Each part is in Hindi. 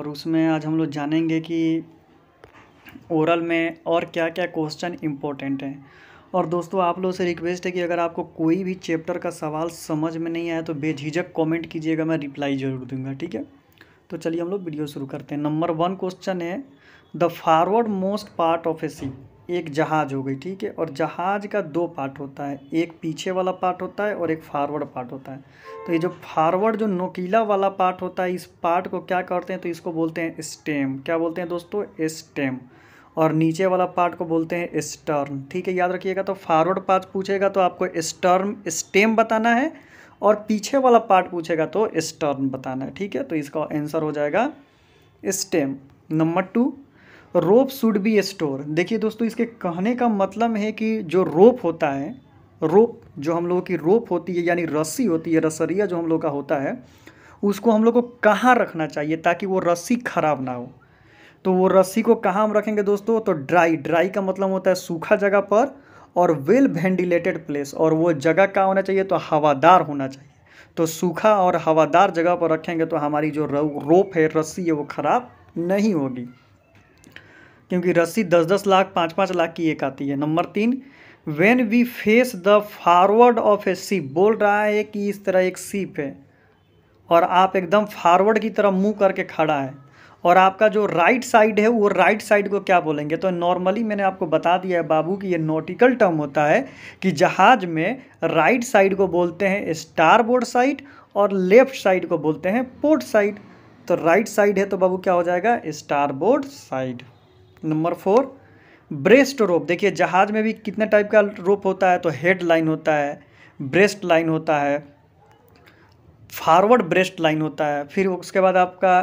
और उसमें आज हम लोग जानेंगे कि ओरल में और क्या क्या क्वेश्चन इम्पोर्टेंट हैं। और दोस्तों आप लोगों से रिक्वेस्ट है कि अगर आपको कोई भी चैप्टर का सवाल समझ में नहीं आया तो बेझिझक कमेंट कीजिएगा, मैं रिप्लाई ज़रूर दूंगा, ठीक है। तो चलिए हम लोग वीडियो शुरू करते हैं। नंबर 1 क्वेश्चन है, the forward most part of a ship. एक जहाज़ हो गई, ठीक है, और जहाज़ का 2 पार्ट होता है, एक पीछे वाला पार्ट होता है और एक फॉरवर्ड पार्ट होता है। तो ये जो फॉरवर्ड जो नोकीला वाला पार्ट होता है, इस पार्ट को क्या करते हैं, तो इसको बोलते हैं स्टेम। क्या बोलते हैं दोस्तों? स्टेम। और नीचे वाला पार्ट को बोलते हैं स्टर्न, ठीक है, याद रखिएगा। तो फॉरवर्ड पार्ट पूछेगा तो आपको स्टेम बताना है, और पीछे वाला पार्ट पूछेगा तो स्टर्न बताना है, ठीक है। तो इसका आंसर हो जाएगा stem. Number 2, rope should B store. देखिए दोस्तों, इसके कहने का मतलब है कि जो रोप होता है, रोप जो हम लोगों की रोप होती है यानी रस्सी होती है, रसरिया जो हम लोग का होता है, उसको हम लोग को कहाँ रखना चाहिए ताकि वो रस्सी खराब ना हो। तो वो रस्सी को कहाँ हम रखेंगे दोस्तों? तो ड्राई का मतलब होता है सूखा जगह पर, और वेल वेंटिलेटेड प्लेस, और वो जगह क्या होना चाहिए? तो हवादार होना चाहिए। तो सूखा और हवादार जगह पर रखेंगे तो हमारी जो रोप है, रस्सी है, वो खराब नहीं होगी, क्योंकि रस्सी 10-10 लाख 5-5 लाख की एक आती है। Number 3, when we face the forward of a ship. बोल रहा है कि इस तरह एक शिप है और आप एकदम फॉरवर्ड की तरफ मुंह करके खड़ा है, और आपका जो राइट साइड है वो राइट साइड को क्या बोलेंगे? तो नॉर्मली मैंने आपको बता दिया है बाबू कि ये नॉटिकल टर्म होता है कि जहाज में राइट साइड को बोलते हैं स्टारबोर्ड साइड और लेफ्ट साइड को बोलते हैं पोर्ट साइड। तो राइट साइड है तो बाबू क्या हो जाएगा? Starboard side. नंबर 4, ब्रेस्ट रोप। देखिए जहाज में भी कितने टाइप का रोप होता है, तो हेड लाइन होता है, ब्रेस्ट लाइन होता है, फॉरवर्ड ब्रेस्ट लाइन होता है, फिर उसके बाद आपका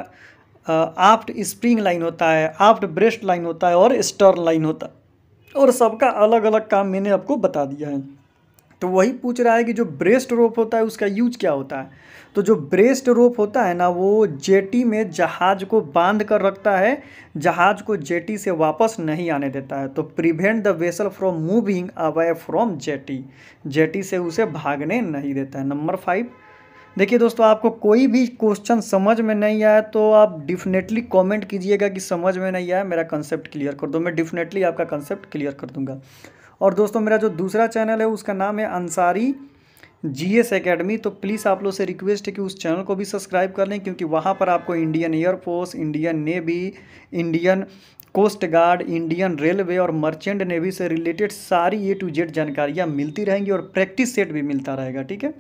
आफ्ट स्प्रिंग लाइन होता है, आफ्ट ब्रेस्ट लाइन होता है, और स्टर्न लाइन होता है, और सबका अलग अलग काम मैंने आपको बता दिया है। तो वही पूछ रहा है कि जो ब्रेस्ट रोप होता है उसका यूज क्या होता है। तो जो ब्रेस्ट रोप होता है ना, वो जेटी में जहाज को बांध कर रखता है, जहाज को जेटी से वापस नहीं आने देता है। तो prevent the vessel from moving away from jetty, jetty से उसे भागने नहीं देता है। नंबर 5, देखिए दोस्तों, आपको कोई भी क्वेश्चन समझ में नहीं आया तो आप डिफिनेटली कमेंट कीजिएगा कि समझ में नहीं आया, मेरा कंसेप्ट क्लियर कर दो, मैं डिफिनेटली आपका कंसेप्ट क्लियर कर दूंगा। और दोस्तों मेरा जो दूसरा चैनल है उसका नाम है अंसारी जीएस एकेडमी। तो प्लीज़ आप लोग से रिक्वेस्ट है कि उस चैनल को भी सब्सक्राइब कर लें, क्योंकि वहाँ पर आपको Indian Air Force, Indian Navy, Indian Coast Guard, Indian Railway और मर्चेंट नेवी से रिलेटेड सारी A to Z जानकारियाँ मिलती रहेंगी, और प्रैक्टिस सेट भी मिलता रहेगा, ठीक है।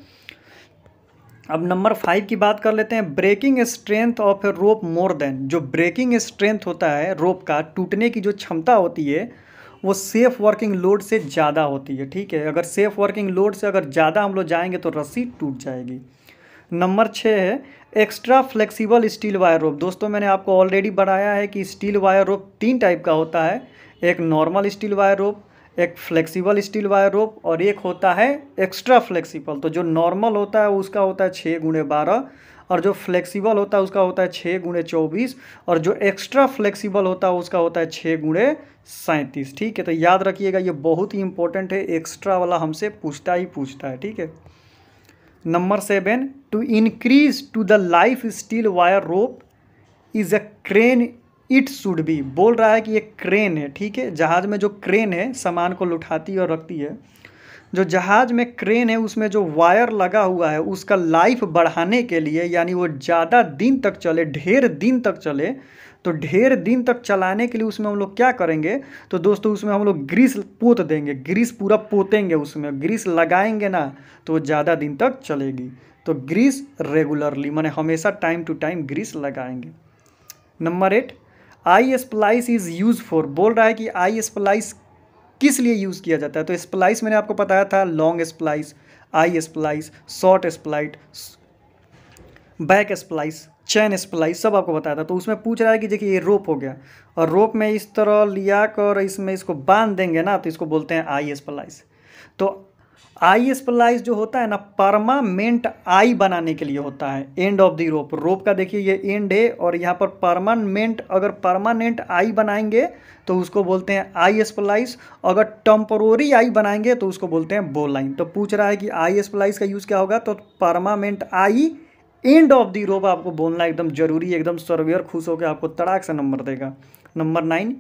अब नंबर 5 की बात कर लेते हैं, breaking strength of a rope more then. जो ब्रेकिंग स्ट्रेंथ होता है रोप का, टूटने की जो क्षमता होती है, वो सेफ वर्किंग लोड से ज़्यादा होती है, ठीक है। अगर सेफ वर्किंग लोड से अगर ज़्यादा हम लोग जाएंगे तो रस्सी टूट जाएगी। नंबर 6 है एक्स्ट्रा फ्लेक्सिबल स्टील वायर रोप। दोस्तों मैंने आपको ऑलरेडी बताया है कि स्टील वायर रोप 3 टाइप का होता है, एक नॉर्मल स्टील वायर रोप, एक फ्लेक्सिबल स्टील वायर रोप, और एक होता है एक्स्ट्रा फ्लेक्सिबल। तो जो नॉर्मल होता है उसका होता है 6x12, और जो फ्लेक्सिबल होता है उसका होता है 6x24, और जो एक्स्ट्रा फ्लेक्सिबल होता है उसका होता है 6x37, ठीक है। तो याद रखिएगा, ये बहुत ही इंपॉर्टेंट है, एक्स्ट्रा वाला हमसे पूछता ही पूछता है, ठीक है। Number 7, to increase to the life steel wire rope is a crane it should be. बोल रहा है कि ये क्रेन है, ठीक है। जहाज में जो क्रेन है सामान को उठाती है और रखती है, जो जहाज में क्रेन है उसमें जो वायर लगा हुआ है उसका लाइफ बढ़ाने के लिए, यानी वो ज़्यादा दिन तक चले, ढेर दिन तक चले, तो ढेर दिन तक चलाने के लिए उसमें हम लोग क्या करेंगे? तो दोस्तों उसमें हम लोग ग्रीस पोत देंगे, ग्रीस पूरा पोतेंगे, उसमें ग्रीस लगाएंगे ना तो वो ज़्यादा दिन तक चलेगी। तो ग्रीस रेगुलरली माने हमेशा टाइम टू टाइम ग्रीस लगाएंगे। Number 8, I splice is use for. बोल रहा है कि आई स्प्लाइस किस लिए यूज़ किया जाता है। तो स्प्लाइस मैंने आपको बताया था, लॉन्ग स्प्लाइस, आई स्प्लाइस, शॉर्ट स्प्लाइट, बैक स्प्लाइस, चैन स्प्लाइस, सब आपको बताया था। तो उसमें पूछ रहा है कि देखिए ये रोप हो गया, और रोप में इस तरह लिया कर इसमें इसको बांध देंगे ना, तो इसको बोलते हैं आई स्प्लाइस। तो आई स्प्लाइस जो होता है ना, परमानेंट आई बनाने के लिए होता है, एंड ऑफ द रोप। रोप का देखिए ये एंड है, और यहाँ पर परमानेंट, अगर परमानेंट आई बनाएंगे तो उसको बोलते हैं आई स्प्लाइस, अगर टेम्पोररी आई बनाएंगे तो उसको बोलते हैं बो लाइन। तो पूछ रहा है कि आई स्प्लाइस का यूज़ क्या होगा, तो permanent I and of the रोप आपको बोलना एकदम जरूरी है, एकदम सर्वेयर खुश होकर आपको तड़ाक से नंबर देगा। Number 9,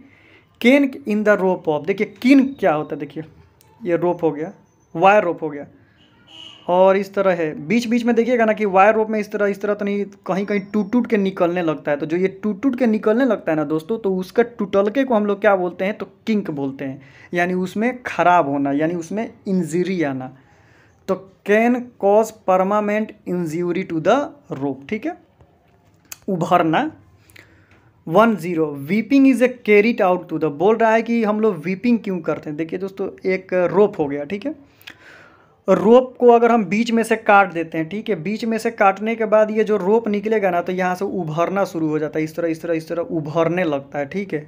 can in the rope off. देखिए किन क्या होता है, देखिए ये रोप हो गया, वायर रोप हो गया, और इस तरह है बीच बीच में देखिएगा ना कि वायर रोप में इस तरह तो नहीं, कहीं कहीं टूट टूट के निकलने लगता है। तो जो ये टूट टूट के निकलने लगता है ना दोस्तों, तो उसका टूटलके को हम लोग क्या बोलते हैं, तो किंक बोलते हैं, यानी उसमें खराब होना, यानी उसमें इंजरी आना। तो can cause permanent injury to the rope, ठीक है, उभरना। 10, weeping is a carried out to the. बोल रहा है कि हम लोग वीपिंग क्यों करते हैं। देखिए दोस्तों, एक रोप हो गया, ठीक है, रोप को अगर हम बीच में से काट देते हैं, ठीक है, बीच में से काटने के बाद ये जो रोप निकलेगा ना, तो यहाँ से उभरना शुरू हो जाता है, इस तरह उभरने लगता है, ठीक है,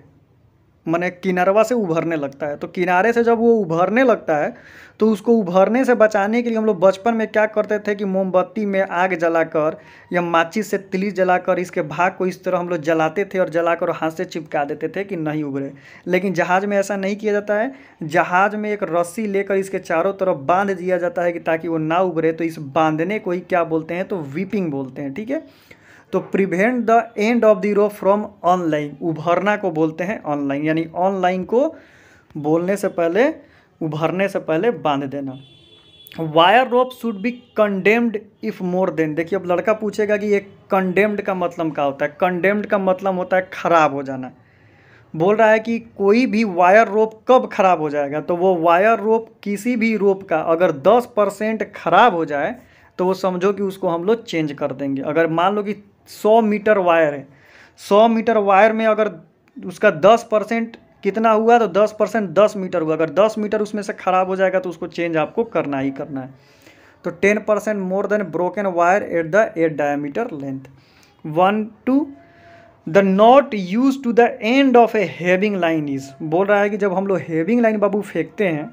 माने किनारवा से उभरने लगता है। तो किनारे से जब वो उभरने लगता है, तो उसको उभरने से बचाने के लिए हम लोग बचपन में क्या करते थे कि मोमबत्ती में आग जलाकर या माचिस से तिली जलाकर इसके भाग को इस तरह हम लोग जलाते थे और जलाकर हाथ से चिपका देते थे कि नहीं उभरे। लेकिन जहाज़ में ऐसा नहीं किया जाता है। जहाज़ में एक रस्सी लेकर इसके चारों तरफ बांध दिया जाता है कि ताकि वो ना उभरे। तो इस बांधने को ही क्या बोलते हैं, तो वीपिंग बोलते हैं, ठीक है। तो prevent the end of the rope from unlaying, उभरना को बोलते हैं ऑनलाइन, यानी ऑनलाइन को बोलने से पहले, उभरने से पहले बांध देना। Wire rope should B condemned if more than. देखिए अब लड़का पूछेगा कि ये कंडेम्ड का मतलब क्या होता है। कंडेम्ड का मतलब होता है खराब हो जाना। बोल रहा है कि कोई भी वायर रोप कब खराब हो जाएगा, तो वो वायर रोप किसी भी रोप का अगर 10% खराब हो जाए तो वो समझो कि उसको हम लोग चेंज कर देंगे। अगर मान लो कि 100 मीटर वायर है, 100 मीटर वायर में अगर उसका 10% कितना हुआ, तो 10% 10 मीटर हुआ। अगर 10 मीटर उसमें से ख़राब हो जाएगा तो उसको चेंज आपको करना ही करना है। तो 10% more then broken wire at the 8 diameter length. 1, 2 the knot use to the end of a heaving line is. बोल रहा है कि जब हम लोग हेविंग लाइन बाबू फेंकते हैं,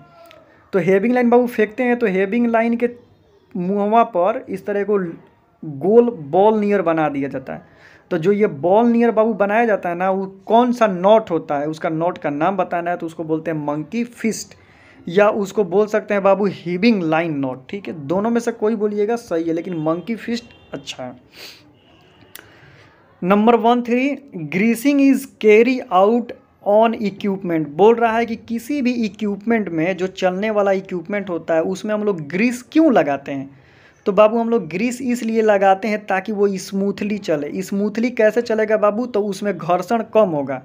तो हेविंग लाइन बाबू फेंकते हैं तो हेविंग लाइन के मुहवा पर इस तरह को गोल बॉल नियर बना दिया जाता है। तो जो ये बॉल नियर बाबू बनाया जाता है ना, वो कौन सा नॉट होता है, उसका नॉट का नाम बताना है, तो उसको बोलते हैं मंकी फिस्ट, या उसको बोल सकते हैं बाबू हीविंग लाइन नॉट, ठीक है। दोनों में से कोई बोलिएगा सही है, लेकिन मंकी फिस्ट अच्छा है। Number 13, greasing is carry out on equipment. बोल रहा है कि किसी भी इक्विपमेंट में, जो चलने वाला इक्विपमेंट होता है, उसमें हम लोग ग्रीस क्यों लगाते हैं। तो बाबू हम लोग ग्रीस इसलिए लगाते हैं ताकि वो स्मूथली चले। स्मूथली कैसे चलेगा बाबू, तो उसमें घर्षण कम होगा।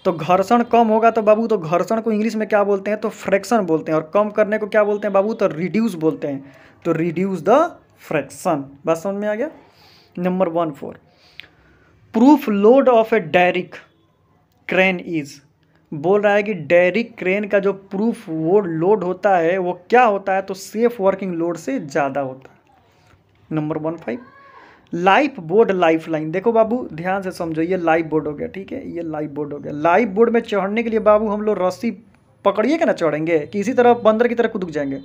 तो घर्षण कम होगा तो बाबू, तो घर्षण को इंग्लिश में क्या बोलते हैं, तो फ्रैक्शन बोलते हैं, और कम करने को क्या बोलते हैं बाबू, तो रिड्यूस बोलते हैं। तो रिड्यूस द फ्रैक्शन। बात समझ में आ गया। Number 14, proof load of a derrick crane is. बोल रहा है कि डायरिक क्रेन का जो प्रूफ वो लोड होता है वो क्या होता है, तो सेफ वर्किंग लोड से ज़्यादा होता है। Number 15, life board life line. देखो बाबू ध्यान से समझो, ये लाइफ बोर्ड हो गया, ठीक है, ये लाइफ बोर्ड हो गया। लाइफ बोर्ड में चढ़ने के लिए बाबू हम लोग रस्सी पकड़िए ना चढ़ेंगे, कि इसी तरह बंदर की तरह कूद जाएंगे।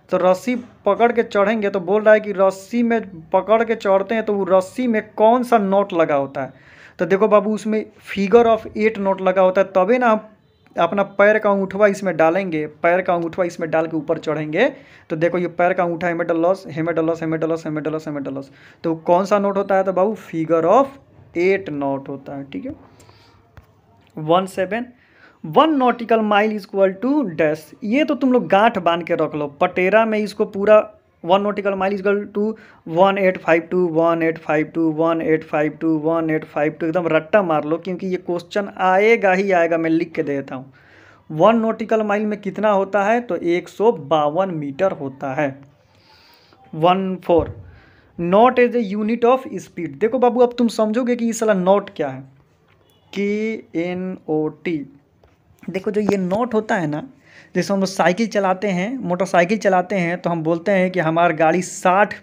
तो रस्सी पकड़ के चढ़ेंगे, तो बोल रहा है कि रस्सी में पकड़ के चढ़ते हैं तो वो रस्सी में कौन सा नोट लगा होता है। तो देखो बाबू उसमें फिगर ऑफ 8 नोट लगा होता है, तभी ना हम अपना पैर का अंगूठा इसमें डालेंगे, पैर का अंगूठा इसमें डाल के ऊपर चढ़ेंगे। तो देखो ये पैर का अंगूठा हेमेडलस हेमेडलस हेमेडलस हेमेडलस हेमेडलस, तो कौन सा नोट होता है, तो बाबू फिगर ऑफ 8 नोट होता है, ठीक है। 17, 1 nautical mile is equal to dash. ये तो तुम लोग गांठ बांध के रख लो, पटेरा में इसको पूरा 1 nautical mile is equal to 1852 1852 1852 1852 एकदम रट्टा मार लो, क्योंकि ये क्वेश्चन आएगा ही आएगा। मैं लिख के दे देता हूँ। 1 नॉटिकल माइल में कितना होता है, तो 152 मीटर होता है। 14, knot as a unit of speed. देखो बाबू अब तुम समझोगे कि इस वाला नॉट क्या है, KNOT। देखो जो ये नॉट होता है ना, जैसे हम लोग साइकिल चलाते हैं, मोटरसाइकिल चलाते हैं, तो हम बोलते हैं कि हमारी गाड़ी 60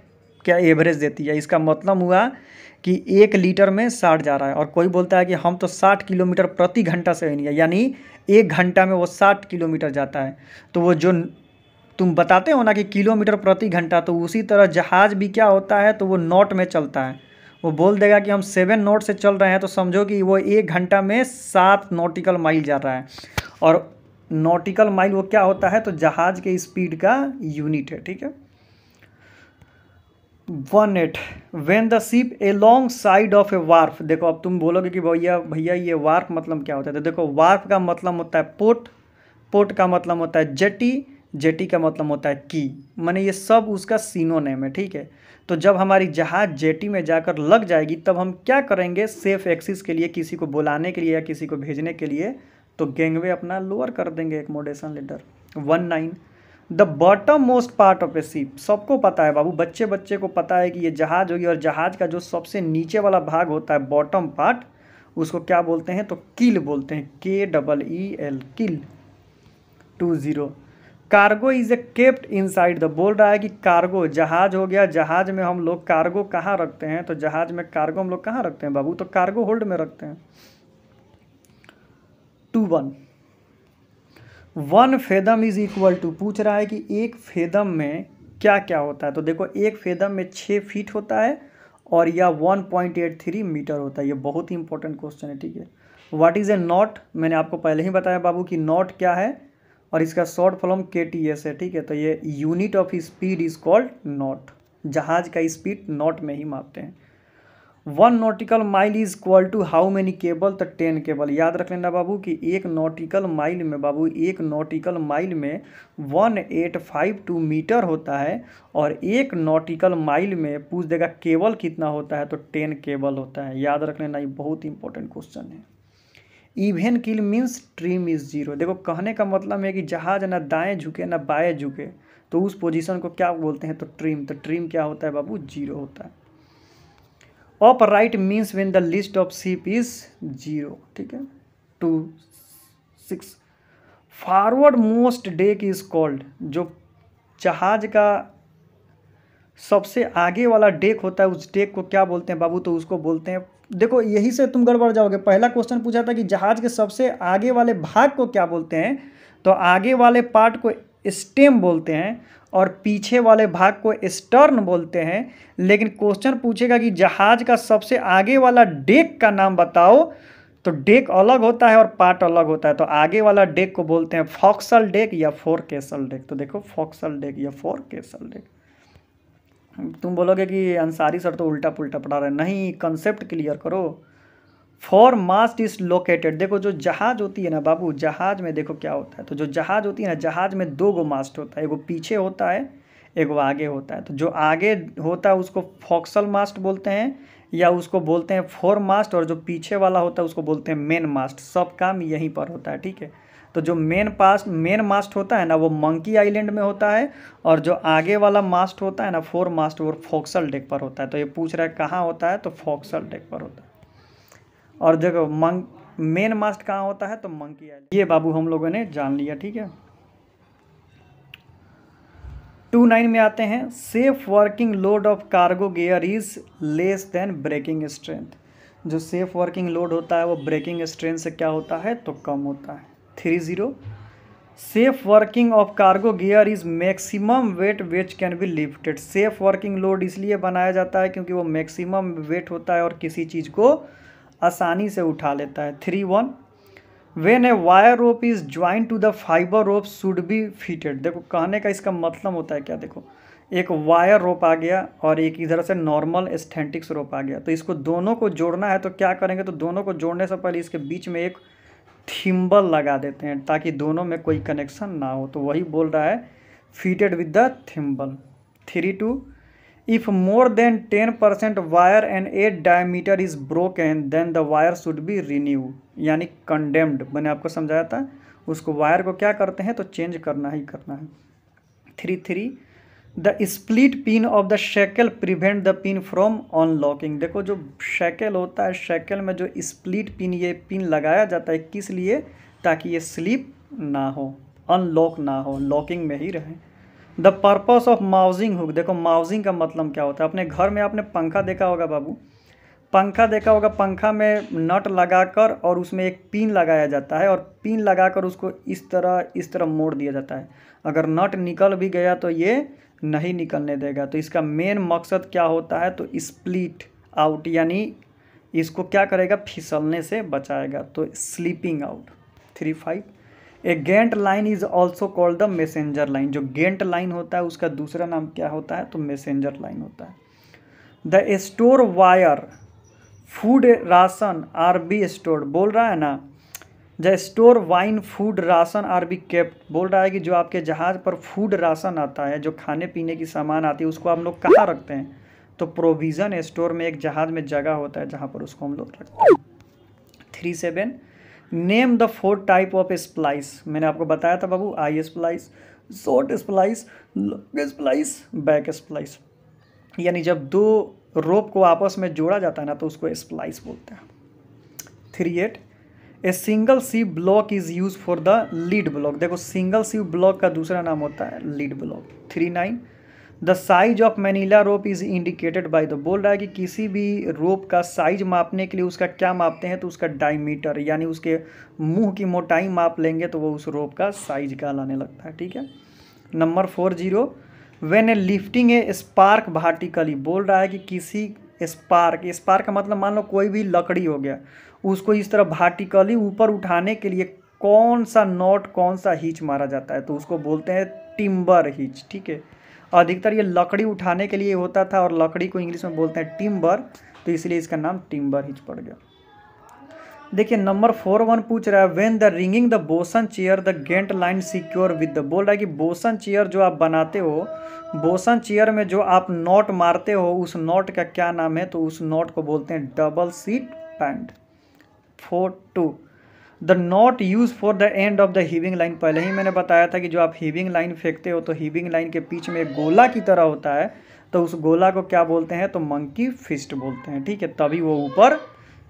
क्या एवरेज देती है। इसका मतलब हुआ कि 1 लीटर में 60 जा रहा है। और कोई बोलता है कि हम तो 60 किलोमीटर प्रति घंटा से नहीं है, यानी 1 घंटा में वो 60 किलोमीटर जाता है। तो वो जो तुम बताते हो ना कि किलोमीटर प्रति घंटा, तो उसी तरह जहाज़ भी क्या होता है, तो वो नॉट में चलता है। वो बोल देगा कि हम 7 नॉट से चल रहे हैं, तो समझो कि वो 1 घंटा में 7 नॉटिकल माइल जा रहा है। और नॉटिकल माइल वो क्या होता है, तो जहाज़ के स्पीड का यूनिट है, ठीक है। 18 when the ship along side of A Wharf. देखो अब तुम बोलोगे कि भैया भैया ये वार्फ मतलब क्या होता है, तो देखो वार्फ का मतलब होता है पोर्ट, पोर्ट का मतलब होता है जेटी, जेटी का मतलब होता है की, माने ये सब उसका सिनोनिम है, ठीक है। तो जब हमारी जहाज जेटी में जाकर लग जाएगी तब हम क्या करेंगे, सेफ एक्सिस के लिए किसी को बुलाने के लिए या किसी को भेजने के लिए तो गैंगवे अपना लोअर कर देंगे accommodation leader. 19 the bottom most part of a ship. सबको पता है बाबू, बच्चे बच्चे को पता है कि ये जहाज होगी और जहाज का जो सबसे नीचे वाला भाग होता है बॉटम पार्ट उसको क्या बोलते हैं, तो किल बोलते हैं, KEEL kill. 20 cargo is a kept inside the. बोल रहा है कि कार्गो जहाज हो गया, जहाज में हम लोग कार्गो कहाँ रखते हैं, तो जहाज में कार्गो हम लोग कहाँ रखते हैं बाबू, तो कार्गो होल्ड में रखते हैं। 21 1 फेदम इज इक्वल टू, पूछ रहा है कि एक फेदम में क्या क्या होता है, तो देखो एक फेदम में 6 फीट होता है और या 1.83 मीटर होता है। ये बहुत ही इंपॉर्टेंट क्वेश्चन है, ठीक है। व्हाट इज़ ए नॉट, मैंने आपको पहले ही बताया बाबू कि नॉट क्या है और इसका शॉर्ट फॉर्म KTS है, ठीक है। तो ये unit of speed is called knot, जहाज का स्पीड नॉट में ही मापते हैं। 1 nautical mile is equal to how many cable, तो 10 केबल। याद रख लेना बाबू कि एक नॉटिकल माइल में बाबू, एक नॉटिकल माइल में 1852 मीटर होता है और एक नॉटिकल माइल में पूछ देगा केबल कितना होता है, तो 10 केबल होता है। याद रख लेना, ये बहुत इंपॉर्टेंट क्वेश्चन है। Even kill means trim is zero. देखो कहने का मतलब है कि जहाज ना दाएं झुके ना बाएं झुके, तो उस पोजीशन को क्या बोलते हैं, तो ट्रिम। तो ट्रिम क्या होता है बाबू, जीरो होता है। Up right means when the list of ship is zero, ठीक है। 26 forward most deck is called, जो जहाज का सबसे आगे वाला डेक होता है उस डेक को क्या बोलते हैं बाबू, तो उसको बोलते हैं, देखो यही से तुम गड़बड़ जाओगे। पहला क्वेश्चन पूछा था कि जहाज के सबसे आगे वाले भाग को क्या बोलते हैं, तो आगे वाले पार्ट को स्टेम बोलते हैं और पीछे वाले भाग को स्टर्न बोलते हैं। लेकिन क्वेश्चन पूछेगा कि जहाज का सबसे आगे वाला डेक का नाम बताओ, तो डेक अलग होता है और पार्ट अलग होता है। तो आगे वाला डेक को बोलते हैं फॉक्सल डेक या फोरकेसल डेक। तो देखो फॉक्सल डेक या फोरकेसल डेक। तुम बोलोगे कि अंसारी सर तो उल्टा पुल्टा पढ़ा रहे हैं, नहीं, कंसेप्ट क्लियर करो। For mast is located. देखो जो जहाज होती है ना बाबू, जहाज में देखो क्या होता है, तो जो जहाज होती है ना, जहाज में 2 गो मास्ट होता है, एगो पीछे होता है एगो आगे होता है। तो जो आगे होता है उसको फॉक्सल मास्ट बोलते हैं या उसको बोलते हैं फोर मास्ट, और जो पीछे वाला होता है उसको बोलते हैं मेन मास्ट। सब काम यहीं पर होता है, ठीक है। तो जो मेन मास्ट होता है ना वो मंकी आइलैंड में होता है और जो आगे वाला मास्ट होता है ना फोर मास्ट वो फॉक्सल डेक पर होता है। तो ये पूछ रहा है कहाँ होता है, तो फॉक्सल डेक पर होता है। और देखो मेन मास्ट कहाँ होता है, तो मंकी आइलैंड। ये बाबू हम लोगों ने जान लिया, ठीक है। 29 में आते हैं, safe working load of cargo gear is less than breaking strength. जो सेफ वर्किंग लोड होता है वो ब्रेकिंग स्ट्रेंथ से क्या होता है, तो कम होता है। 30 safe working of cargo gear is maximum weight which can be lifted. Safe working load इसलिए बनाया जाता है क्योंकि वो मैक्सिमम वेट होता है और किसी चीज़ को आसानी से उठा लेता है। 31 when a wire rope is join to the fibre rope should be fitted. देखो कहने का इसका मतलब होता है क्या, देखो एक वायर रोप आ गया और एक इधर से नॉर्मल एस्थेटिक्स रोप आ गया, तो इसको दोनों को जोड़ना है तो क्या करेंगे, तो दोनों को जोड़ने से पहले इसके बीच में एक थिम्बल लगा देते हैं ताकि दोनों में कोई कनेक्शन ना हो। तो वही बोल रहा है fitted with the thimble. 32 if more then 10% wire and 8 diameter is broken then the wire should be renew, यानी कंडेम्ड। मैंने आपको समझाया था, उसको वायर को क्या करते हैं, तो चेंज करना ही करना है। 33 the split pin of the shackle prevent the pin from unlocking. देखो जो शैकल होता है, शैकल में जो स्प्लिट पिन, ये पिन लगाया जाता है किस लिए, ताकि ये स्लिप ना हो, अनलॉक ना हो, लॉकिंग में ही रहे। The purpose of mousing hook. देखो माउजिंग का मतलब क्या होता है, अपने घर में आपने पंखा देखा होगा बाबू, पंखा देखा होगा, पंखा में नट लगाकर और उसमें एक पिन लगाया जाता है और पिन लगाकर उसको इस तरह मोड़ दिया जाता है। अगर नट निकल भी गया तो ये नहीं निकलने देगा। तो इसका मेन मकसद क्या होता है, तो स्प्लिट आउट, यानी इसको क्या करेगा, फिसलने से बचाएगा, तो slipping out. 35 a giant line is also called the messenger line. जो गेंट लाइन होता है उसका दूसरा नाम क्या होता है, तो मैसेंजर लाइन होता है। The store wire food ration R be stored, बोल रहा है ना। The store wine food ration R be kept, बोल रहा है कि जो आपके जहाज़ पर फूड राशन आता है, जो खाने पीने की सामान आती है, उसको आप लोग कहाँ रखते हैं? तो प्रोविज़न स्टोर में एक जहाज़ में जगह होता है जहाँ पर उसको हम लोग रखते हैं। 37 name the 4 type of splice, मैंने आपको बताया था बाबू, eye splice, short splice, long splice, back splice. यानी जब दो रोप को आपस में जोड़ा जाता है ना तो उसको स्प्लाइस बोलते हैं। 38 a single sheave block is used for the lead block, देखो सिंगल सी ब्लॉक का दूसरा नाम होता है lead block. 39 the size of manila rope is indicated by the, बोल रहा है कि किसी भी रोप का साइज मापने के लिए उसका क्या मापते हैं? तो उसका डायमीटर, यानी उसके मुंह की मोटाई माप लेंगे तो वो उस रोप का साइज कहलाने लगता है। ठीक है। Number 40 when A lifting A spark vertically, बोल रहा है कि किसी स्पार्क का मतलब मान लो कोई भी लकड़ी हो गया, उसको इस तरह वर्टिकली ऊपर उठाने के लिए कौन सा नॉट, कौन सा हिच मारा जाता है? तो उसको बोलते हैं टिम्बर हिच। ठीक है। अधिकतर ये लकड़ी उठाने के लिए होता था और लकड़ी को इंग्लिश में बोलते हैं टिम्बर, तो इसलिए इसका नाम टिम्बर हिच पड़ गया। देखिए नंबर 41 पूछ रहा है when the rigging the bosun chair the gant line secure with the, बोल रहा है कि बोसन चेयर जो आप बनाते हो, बोसन चेयर में जो आप नॉट मारते हो उस नॉट का क्या नाम है? तो उस नॉट को बोलते हैं double seat band. 42 the knot use for the end of the heaving line, पहले ही मैंने बताया था कि जो आप हीविंग लाइन फेंकते हो तो हीविंग लाइन के बीच में एक गोला की तरह होता है, तो उस गोला को क्या बोलते हैं? तो मंकी फिस्ट बोलते हैं। ठीक है, तभी वो ऊपर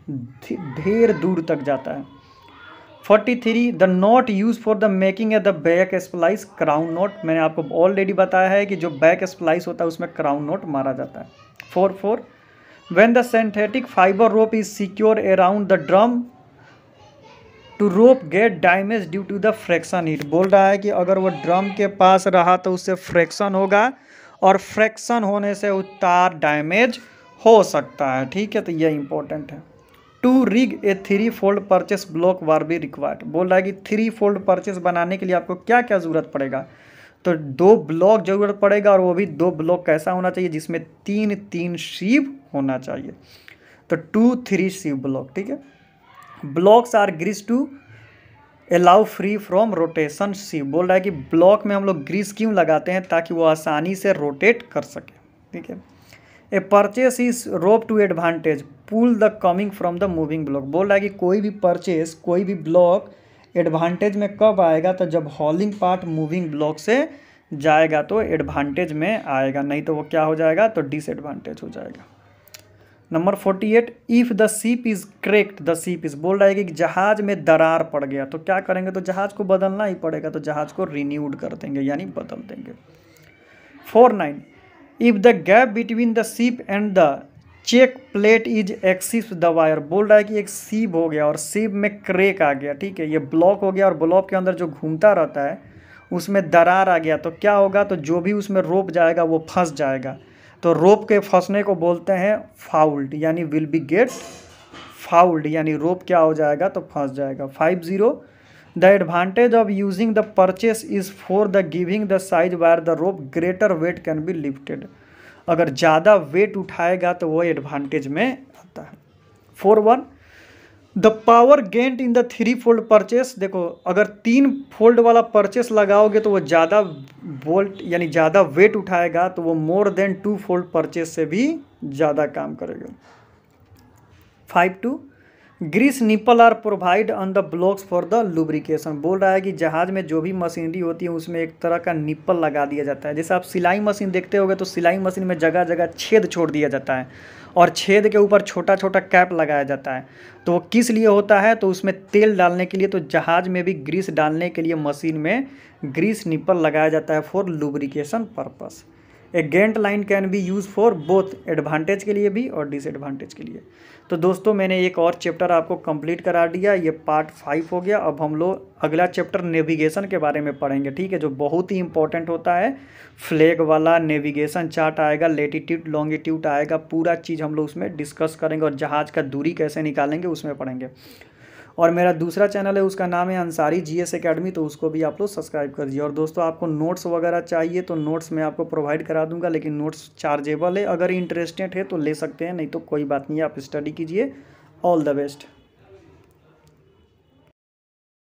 ढेर दूर तक जाता है। 43 the knot use for the making a the back splice crown not, मैंने आपको ऑलरेडी बताया है कि जो बैक स्प्लाइस होता है उसमें क्राउन नॉट मारा जाता है। 44 when the synthetic fibre rope is secure around the drum to rope get damage due to the friction heat, बोल रहा है कि अगर वो ड्रम के पास रहा तो उससे फ्रैक्शन होगा और फ्रैक्शन होने से वो तार डैमेज हो सकता है। ठीक है, तो ये इंपॉर्टेंट है। To rig a 3 fold purchase block war be required, बोल रहा है कि 3 फोल्ड परचेस बनाने के लिए आपको क्या क्या ज़रूरत पड़ेगा? तो 2 ब्लॉक ज़रूरत पड़ेगा, और वो भी 2 ब्लॉक कैसा होना चाहिए? जिसमें 3 शीव होना चाहिए, तो 2-3 शीव ब्लॉक। ठीक है। Blocks are grease to allow free from rotation sheave, बोल रहा है कि ब्लॉक में हम लोग ग्रीस क्यों लगाते हैं? ताकि वो आसानी से रोटेट कर सके। ठीक है। A purchase is rope to advantage pull the coming from the moving block, बोल रहा है कि कोई भी परचेस, कोई भी ब्लॉक एडवांटेज में कब आएगा? तो जब हॉलिंग पार्ट मूविंग ब्लॉक से जाएगा तो एडवांटेज में आएगा, नहीं तो वो क्या हो जाएगा? तो डिसएडवांटेज हो जाएगा। Number 48 if the ship is क्रेक्ड the ship is, बोल रहा है कि जहाज़ में दरार पड़ गया तो क्या करेंगे? तो जहाज़ को बदलना ही पड़ेगा, तो जहाज़ को रिन्यूड कर देंगे, यानी बदल देंगे। 49 if the gap between the sheave and the cheek plate is excess the wire, बोल रहा है कि एक सीप हो गया और सीप में क्रेक आ गया। ठीक है, ये ब्लॉक हो गया और ब्लॉक के अंदर जो घूमता रहता है उसमें दरार आ गया, तो क्या होगा? तो जो भी उसमें रोप जाएगा वो फंस जाएगा, तो रोप के फंसने को बोलते हैं फाउल्ड, यानी विल बी गेट फाउल्ड, यानी रोप क्या हो जाएगा? तो फंस जाएगा। 50 the advantage of using the purchase is for the giving the size wire the rope greater weight can be lifted, अगर ज़्यादा वेट उठाएगा तो वो एडवांटेज में आता है। 41 the power gained in the 3 fold purchase, देखो अगर 3 फोल्ड वाला परचेस लगाओगे तो वो ज़्यादा वोल्ट यानी ज़्यादा वेट उठाएगा, तो वो मोर देन 2 फोल्ड परचेस से भी ज़्यादा काम करेगा। 52 grease nipple are provide on the blocks for the lubrication, बोल रहा है कि जहाज़ में जो भी मशीनरी होती है उसमें एक तरह का निप्पल लगा दिया जाता है। जैसे आप सिलाई मशीन देखते होगे तो सिलाई मशीन में जगह जगह छेद छोड़ दिया जाता है और छेद के ऊपर छोटा छोटा कैप लगाया जाता है, तो वो किस लिए होता है? तो उसमें तेल डालने के लिए, तो जहाज़ में भी ग्रीस डालने के लिए मशीन में ग्रीस निप्पल लगाया जाता है for lubrication purpose. A giant line can be use for both, advantage के लिए भी और डिसएडवांटेज के लिए। तो दोस्तों मैंने एक और चैप्टर आपको कंप्लीट करा दिया, ये पार्ट 5 हो गया। अब हम लोग अगला चैप्टर नेविगेशन के बारे में पढ़ेंगे, ठीक है, जो बहुत ही इंपॉर्टेंट होता है। फ्लैग वाला नेविगेशन चार्ट आएगा, लेटीट्यूड लॉन्गिट्यूड आएगा, पूरा चीज़ हम लोग उसमें डिस्कस करेंगे और जहाज़ का दूरी कैसे निकालेंगे उसमें पढ़ेंगे। और मेरा दूसरा चैनल है उसका नाम है अंसारी जीएस एकेडमी, तो उसको भी आप लोग सब्सक्राइब कर दीजिए। और दोस्तों आपको नोट्स वगैरह चाहिए तो नोट्स मैं आपको प्रोवाइड करा दूंगा, लेकिन नोट्स चार्जेबल है, अगर इंटरेस्टेड है तो ले सकते हैं, नहीं तो कोई बात नहीं है, आप स्टडी कीजिए। All the best.